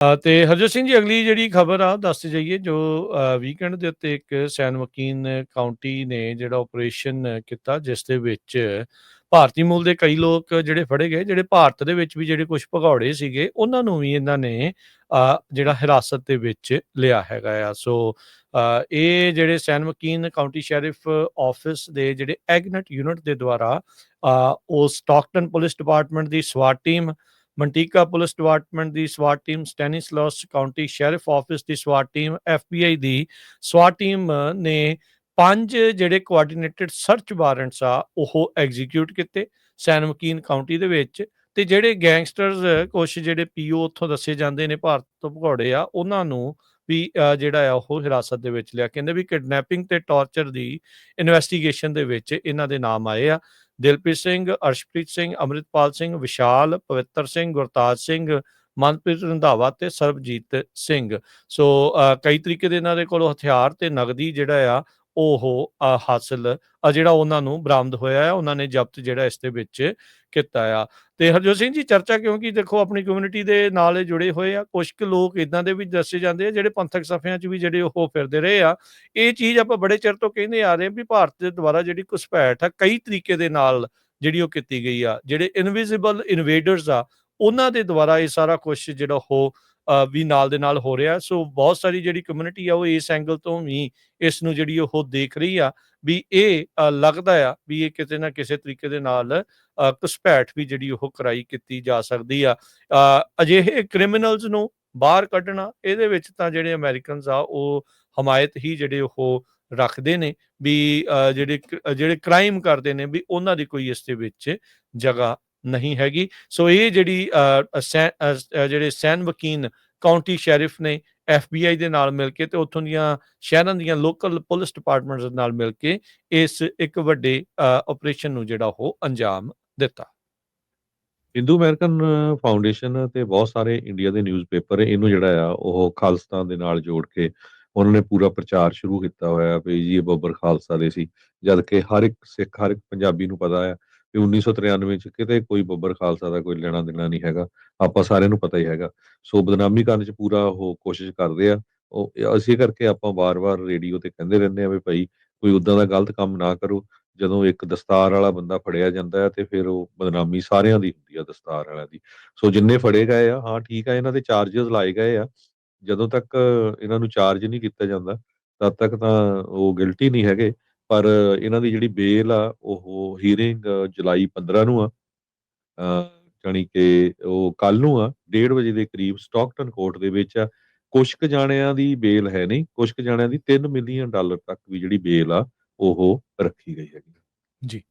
ਤੇ ਹਰਜੋਤ ਸਿੰਘ ਜੀ, ਅਗਲੀ ਜਿਹੜੀ ਖਬਰ ਆ ਦੱਸ ਜਾਈਏ ਜੋ ਵੀਕਐਂਡ ਦੇ ਉੱਤੇ ਇੱਕ ਸੈਨ ਮਕੀਨ ਕਾਉਂਟੀ ਨੇ ਜਿਹੜਾ ਆਪਰੇਸ਼ਨ ਕੀਤਾ, ਜਿਸ ਦੇ ਵਿੱਚ ਭਾਰਤੀ ਮੂਲ ਦੇ ਕਈ ਲੋਕ ਜਿਹੜੇ ਫੜੇ ਗਏ, ਜਿਹੜੇ ਭਾਰਤ ਦੇ ਵਿੱਚ ਵੀ ਜਿਹੜੇ ਕੁਝ ਭਗੌੜੇ ਸੀਗੇ ਉਹਨਾਂ ਨੂੰ ਵੀ ਇਹਨਾਂ ਨੇ ਜਿਹੜਾ ਹਿਰਾਸਤ ਦੇ ਵਿੱਚ ਲਿਆ ਹੈਗਾ ਆ। ਸੋ ਇਹ ਜਿਹੜੇ ਸੈਨ ਮਕੀਨ ਕਾਉਂਟੀ ਸ਼ੈਰਿਫ ਆਫਿਸ ਦੇ ਜਿਹੜੇ ਐਗਨਟ ਯੂਨਿਟ ਦੇ ਦੁਆਰਾ ਉਹ ਸਟਾਕਟਨ ਪੁਲਿਸ ਡਿਪਾਰਟਮੈਂਟ ਦੀ ਸਵਾਟ ਟੀਮ, ਮੰਟੀਕਾ ਪੁਲਿਸ ਡਿਪਾਰਟਮੈਂਟ ਦੀ ਸਵਾਟ ਟੀਮ, ਸਟੈਨਿਸਲਾਸ ਕਾਉਂਟੀ ਸ਼ੈਰਿਫ ਆਫਿਸ ਦੀ ਸਵਾਟ ਟੀਮ, FBI ਦੀ ਸਵਾਟ ਟੀਮ ਨੇ 5 ਜਿਹੜੇ ਕੋਆਰਡੀਨੇਟਡ ਸਰਚ ਵਾਰੰਟਸ ਆ ਉਹ ਐਗਜ਼ੀਕਿਊਟ ਕੀਤੇ ਸੈਨ ਮਕੀਨ ਕਾਉਂਟੀ ਦੇ ਵਿੱਚ। ਤੇ ਜਿਹੜੇ ਗੈਂਗਸਟਰਸ ਕੁਛ ਜਿਹੜੇ PO ਉੱਥੋਂ ਦੱਸੇ ਜਾਂਦੇ ਨੇ ਭਾਰਤ ਤੋਂ ਭਗੌੜੇ ਆ, ਉਹਨਾਂ ਨੂੰ ਵੀ ਜਿਹੜਾ ਆ ਉਹ ਹਿਰਾਸਤ ਦੇ ਵਿੱਚ ਲਿਆ। ਕਹਿੰਦੇ ਵੀ ਕਿਡਨੈਪਿੰਗ ਤੇ ਟਾਰਚਰ ਦੀ ਇਨਵੈਸਟੀਗੇਸ਼ਨ ਦੇ ਵਿੱਚ ਇਹਨਾਂ ਦੇ ਨਾਮ ਆਏ ਆ। ਦਿਲਪ੍ਰੀਤ ਸਿੰਘ, ਅਰਸ਼ਪ੍ਰੀਤ ਸਿੰਘ, ਅੰਮ੍ਰਿਤਪਾਲ ਸਿੰਘ, ਵਿਸ਼ਾਲ, ਪਵਿੱਤਰ ਸਿੰਘ, ਗੁਰਤਾਜ ਸਿੰਘ, ਮਨਪ੍ਰੀਤ ਰੰਧਾਵਾ ਤੇ ਸਰਬਜੀਤ ਸਿੰਘ। ਸੋ ਕਈ ਤਰੀਕੇ ਦੇ ਇਹਨਾਂ ਦੇ ਕੋਲੋਂ ਹਥਿਆਰ ਤੇ ਨਗਦੀ ਜਿਹੜਾ ਆ ਉਹ ਹਾਸਿਲ ਜਿਹੜਾ ਉਹਨਾਂ ਨੂੰ ਬਰਾਮਦ ਹੋਇਆ ਆ, ਉਹਨਾਂ ਨੇ ਜ਼ਬਤ ਜਿਹੜਾ ਇਸ ਦੇ ਵਿੱਚ ਕੀਤਾ ਆ। ਤੇ ਹਰਜੋਤ ਸਿੰਘ ਜੀ, ਚਰਚਾ ਕਿਉਂਕਿ ਦੇਖੋ ਆਪਣੀ ਕਮਿਊਨਿਟੀ ਦੇ ਨਾਲ ਇਹ ਜੁੜੇ ਹੋਏ ਆ, ਕੁਛ ਕੁ ਲੋਕ ਇਦਾਂ ਦੇ ਵੀ ਦੱਸੇ ਜਾਂਦੇ ਆ ਜਿਹੜੇ ਪੰਥਕ ਸਫ਼ਿਆਂ 'ਚ ਵੀ ਜਿਹੜੇ ਉਹ ਫਿਰਦੇ ਰਹੇ ਆ। ਇਹ ਚੀਜ਼ ਆਪਾਂ ਬੜੇ ਚਿਰ ਤੋਂ ਕਹਿੰਦੇ ਆ ਰਹੇ ਵੀ ਭਾਰਤ ਦੇ ਦੁਆਰਾ ਜਿਹੜੀ ਘੁਸਪੈਠ ਆ ਕਈ ਤਰੀਕੇ ਦੇ ਨਾਲ ਜਿਹੜੀ ਉਹ ਕੀਤੀ ਗਈ ਆ। ਜਿਹੜੇ ਇਨਵਿਜ਼ੀਬਲ ਇਨਵੇਡਰਸ ਆ ਉਹਨਾਂ ਦੇ ਦੁਆਰਾ ਇਹ ਸਾਰਾ ਕੁਛ ਜਿਹੜਾ ਉਹ ਵੀ ਨਾਲ ਦੇ ਨਾਲ ਹੋ ਰਿਹਾ। ਸੋ ਬਹੁਤ ਸਾਰੀ ਜਿਹੜੀ ਕਮਿਊਨਿਟੀ ਆ ਉਹ ਇਸ ਐਂਗਲ ਤੋਂ ਵੀ ਇਸ ਨੂੰ ਜਿਹੜੀ ਉਹ ਦੇਖ ਰਹੀ ਆ ਵੀ ਇਹ ਲੱਗਦਾ ਆ ਵੀ ਇਹ ਕਿਤੇ ਨਾ ਕਿਸੇ ਤਰੀਕੇ ਦੇ ਨਾਲ ਘੁਸਪੈਠ ਵੀ ਜਿਹੜੀ ਉਹ ਕਰਾਈ ਕੀਤੀ ਜਾ ਸਕਦੀ ਆ। ਅਜਿਹੇ ਕ੍ਰਿਮੀਨਲਸ ਨੂੰ ਬਾਹਰ ਕੱਢਣਾ, ਇਹਦੇ ਵਿੱਚ ਤਾਂ ਜਿਹੜੇ ਅਮਰੀਕਨਸ ਆ ਉਹ ਹਮਾਇਤ ਹੀ ਜਿਹੜੇ ਉਹ ਰੱਖਦੇ ਨੇ ਵੀ ਜਿਹੜੇ ਕ੍ਰਾਈਮ ਕਰਦੇ ਨੇ ਵੀ ਉਹਨਾਂ ਦੀ ਕੋਈ ਇਸ ਦੇ ਵਿੱਚ ਜਗ੍ਹਾ ਨਹੀਂ ਹੈਗੀ। ਸੋ ਇਹ ਜਿਹੜੀ ਜਿਹੜੇ ਸੈਨ ਵਕੀਨ ਕਾਉਂਟੀ ਸ਼ੈਰਿਫ ਨੇ FBI ਦੇ ਨਾਲ ਮਿਲ ਕੇ ਤੇ ਉੱਥੋਂ ਦੀਆਂ ਸ਼ਹਿਰਾਂ ਦੀਆਂ ਲੋਕਲ ਪੁਲਿਸ ਡਿਪਾਰਟਮੈਂਟਸ ਦੇ ਨਾਲ ਮਿਲ ਕੇ ਇਸ ਇੱਕ ਵੱਡੇ ਆਪਰੇਸ਼ਨ ਨੂੰ ਜਿਹੜਾ ਉਹ ਅੰਜਾਮ ਦਿੱਤਾ। ਹਿੰਦੂ ਅਮਰੀਕਨ ਫਾਊਂਡੇਸ਼ਨ ਤੇ ਬਹੁਤ ਸਾਰੇ ਇੰਡੀਆ ਦੇ ਨਿਊਜ਼ਪੇਪਰ ਇਹਨੂੰ ਜਿਹੜਾ ਆ ਉਹ ਖਾਲਿਸਤਾਨ ਦੇ ਨਾਲ ਜੋੜ ਕੇ ਉਹਨਾਂ ਨੇ ਪੂਰਾ ਪ੍ਰਚਾਰ ਸ਼ੁਰੂ ਕੀਤਾ ਹੋਇਆ ਵੀ ਜੀ ਇਹ ਬੱਬਰ ਖਾਲਸਾ ਦੇ ਸੀ, ਜਦ ਕਿ ਹਰ ਇੱਕ ਸਿੱਖ, ਹਰ ਇੱਕ ਪੰਜਾਬੀ ਨੂੰ ਪਤਾ ਹੈ ਕਿ 1993 ਚ ਕਿਤੇ ਕੋਈ ਬੱਬਰ ਖਾਲਸਾ ਦਾ ਕੋਈ ਲੈਣਾ ਦੇਣਾ ਨਹੀਂ ਹੈਗਾ। ਆਪਾਂ ਸਾਰਿਆਂ ਨੂੰ ਪਤਾ ਹੀ ਹੈਗਾ। ਸੋ ਬਦਨਾਮੀ ਕਰਨ ਚ ਪੂਰਾ ਉਹ ਕੋਸ਼ਿਸ਼ ਕਰਦੇ ਆ। ਉਹ ਇਸੇ ਕਰਕੇ ਆਪਾਂ ਵਾਰ-ਵਾਰ ਰੇਡੀਓ ਤੇ ਕਹਿੰਦੇ ਰਹਿੰਦੇ ਆ ਵੀ ਭਾਈ ਕੋਈ ਉਦਾਂ ਦਾ ਗਲਤ ਕੰਮ ਨਾ ਕਰੋ। ਜਦੋਂ ਇੱਕ ਦਸਤਾਰ ਵਾਲਾ ਬੰਦਾ ਫੜਿਆ ਜਾਂਦਾ ਹੈ ਤੇ ਫਿਰ ਉਹ ਬਦਨਾਮੀ ਸਾਰਿਆਂ ਦੀ ਹੁੰਦੀ ਆ, ਦਸਤਾਰ ਵਾਲਿਆਂ ਦੀ। ਸੋ ਜਿੰਨੇ ਫੜੇ ਗਏ ਆ, ਹਾਂ ਠੀਕ ਆ, ਇਹਨਾਂ ਦੇ ਚਾਰਜਸ ਲਾਏ ਗਏ ਆ। ਜਦੋਂ ਤੱਕ ਇਹਨਾਂ ਨੂੰ ਚਾਰਜ ਨਹੀਂ ਕੀਤਾ ਜਾਂਦਾ ਤਦ ਤੱਕ ਤਾਂ ਉਹ ਗਿਲਟੀ ਨਹੀਂ ਹੈਗੇ। ਪਰ ਇਹਨਾਂ ਦੀ ਜਿਹੜੀ ਬੇਲ ਆ ਉਹ ਹੀਅਰਿੰਗ ਜੁਲਾਈ 15 ਨੂੰ ਆ, ਜਾਣੀ ਕਿ ਉਹ ਕੱਲ ਨੂੰ ਆ 1:30 ਵਜੇ ਦੇ ਕਰੀਬ ਸਟਾਕਟਨ ਕੋਰਟ ਦੇ ਵਿੱਚ ਆ। ਕੁਛ ਕੁ ਜਾਣਿਆਂ ਦੀ ਬੇਲ ਹੈ ਨਹੀਂ, ਕੁਛ ਕੁ ਜਾਣਿਆਂ ਦੀ $3 ਮਿਲੀਅਨ ਤੱਕ ਵੀ ਜਿਹੜੀ ਬੇਲ ਆ ਉਹ ਰੱਖੀ ਗਈ ਹੈਗੀ। ਜੀ।